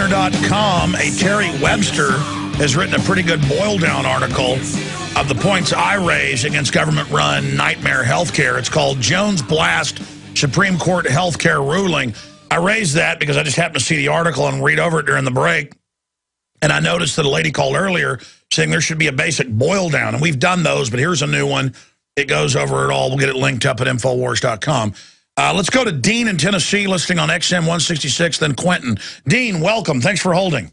Insider.com, a Terry Webster has written a pretty good boil-down article of the points I raise against government-run nightmare health care. It's called Jones Blast Supreme Court Health Care Ruling. I raised that because I just happened to see the article and read over it during the break. And I noticed that a lady called earlier saying there should be a basic boil-down. And we've done those, but here's a new one. It goes over it all. We'll get it linked up at Infowars.com. Let's go to Dean in Tennessee, listening on XM 166, then Quentin. Dean, welcome. Thanks for holding.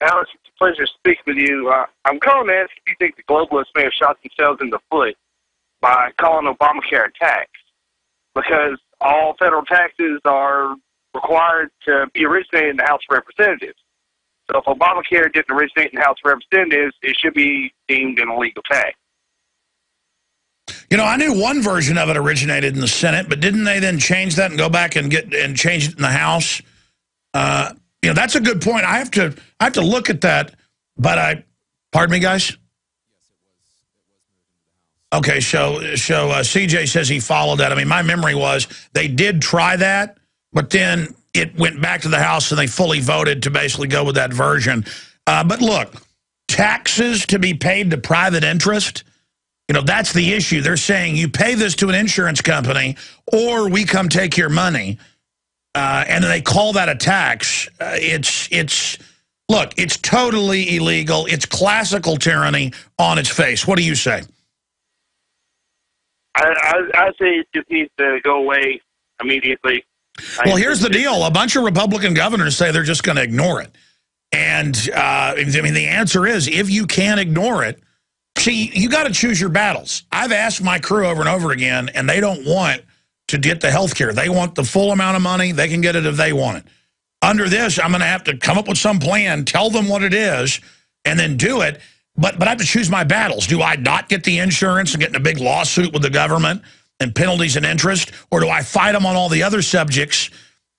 Alex, it's a pleasure to speak with you. I'm calling to ask if you think the globalists may have shot themselves in the foot by calling Obamacare a tax, because all federal taxes are required to be originated in the House of Representatives. So if Obamacare didn't originate in the House of Representatives, it should be deemed an illegal tax. You know, I knew one version of it originated in the Senate, but didn't they then change that and go back and change it in the House? You know, that's a good point. I have to look at that, but pardon me, guys? Okay, so CJ says he followed that. I mean, my memory was they did try that, but then it went back to the House and they fully voted to basically go with that version. But look, taxes to be paid to private interest, you know, that's the issue. They're saying you pay this to an insurance company or we come take your money. And then they call that a tax. Look, it's totally illegal. It's classical tyranny on its face. What do you say? I say it just needs to go away immediately. Well, here's the deal. A bunch of Republican governors say they're just going to ignore it. And, I mean, the answer is, if you can't ignore it, see, you got to choose your battles. I've asked my crew over and over again, and they don't want to get the health care. They want the full amount of money. They can get it if they want it. Under this, I'm going to have to come up with some plan, tell them what it is, and then do it. But I have to choose my battles. Do I not get the insurance and get in a big lawsuit with the government and penalties and interest? Or do I fight them on all the other subjects,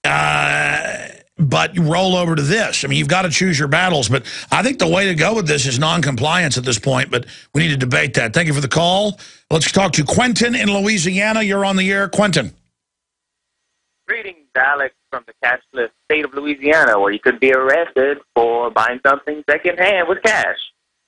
but you roll over to this? I mean, you've got to choose your battles. But I think the way to go with this is non-compliance at this point. But we need to debate that. Thank you for the call. Let's talk to Quentin in Louisiana. You're on the air. Quentin. Greetings, Alex, from the cashless state of Louisiana, where you could be arrested for buying something secondhand with cash.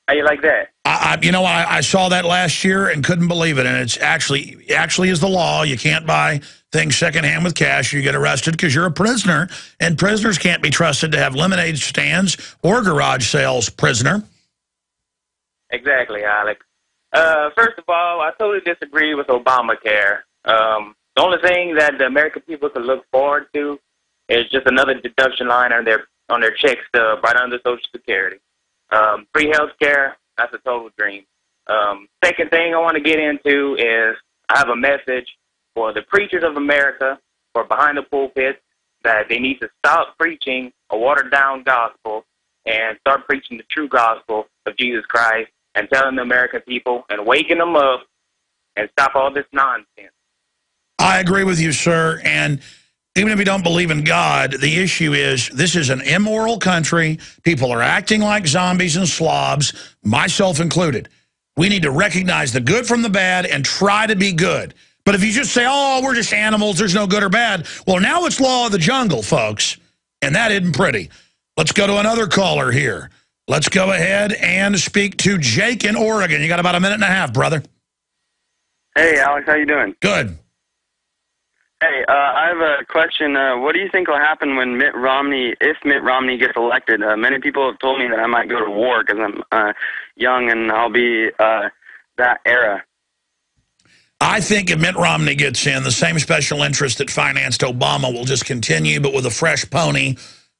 How you like that? I saw that last year and couldn't believe it. And it's actually is the law. You can't buy things secondhand with cash. You get arrested because you're a prisoner, and prisoners can't be trusted to have lemonade stands or garage sales. Prisoner. Exactly, Alex. First of all, I totally disagree with Obamacare. The only thing that the American people could look forward to is just another deduction line on their check stub right under Social Security. Free health care, that's a total dream. Second thing I want to get into is I have a message for the preachers of America, for behind the pulpit, that they need to stop preaching a watered-down gospel and start preaching the true gospel of Jesus Christ and telling the American people and waking them up and stop all this nonsense. I agree with you, sir. And even if you don't believe in God, the issue is this is an immoral country. People are acting like zombies and slobs, myself included. We need to recognize the good from the bad and try to be good. But if you just say, oh, we're just animals, there's no good or bad, well, now it's law of the jungle, folks, and that isn't pretty. Let's go to another caller here. Let's go ahead and speak to Jake in Oregon. You got about a minute and a half, brother. Hey, Alex, how you doing? Good. Hey, I have a question. What do you think will happen when if Mitt Romney gets elected? Many people have told me that I might go to war because I'm young and I'll be that era. I think if Mitt Romney gets in, the same special interest that financed Obama will just continue, but with a fresh pony.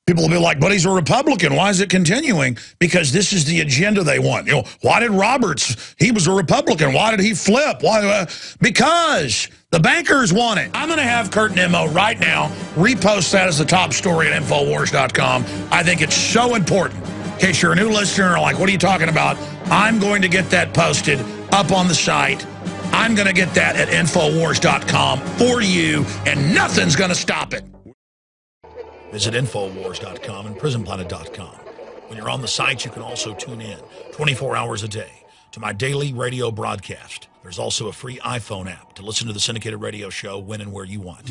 People will be like, but he's a Republican. Why is it continuing? Because this is the agenda they want. You know, why did Roberts, he was a Republican. Why did he flip? Why? Because the bankers want it. I'm going to have Kurt Nimmo right now repost that as the top story at Infowars.com. I think it's so important. In case you're a new listener or like, what are you talking about? I'm going to get that posted up on the site. I'm going to get that at Infowars.com for you, and nothing's going to stop it. Visit Infowars.com and PrisonPlanet.com. When you're on the site, you can also tune in 24 hours a day to my daily radio broadcast. There's also a free iPhone app to listen to the syndicated radio show when and where you want.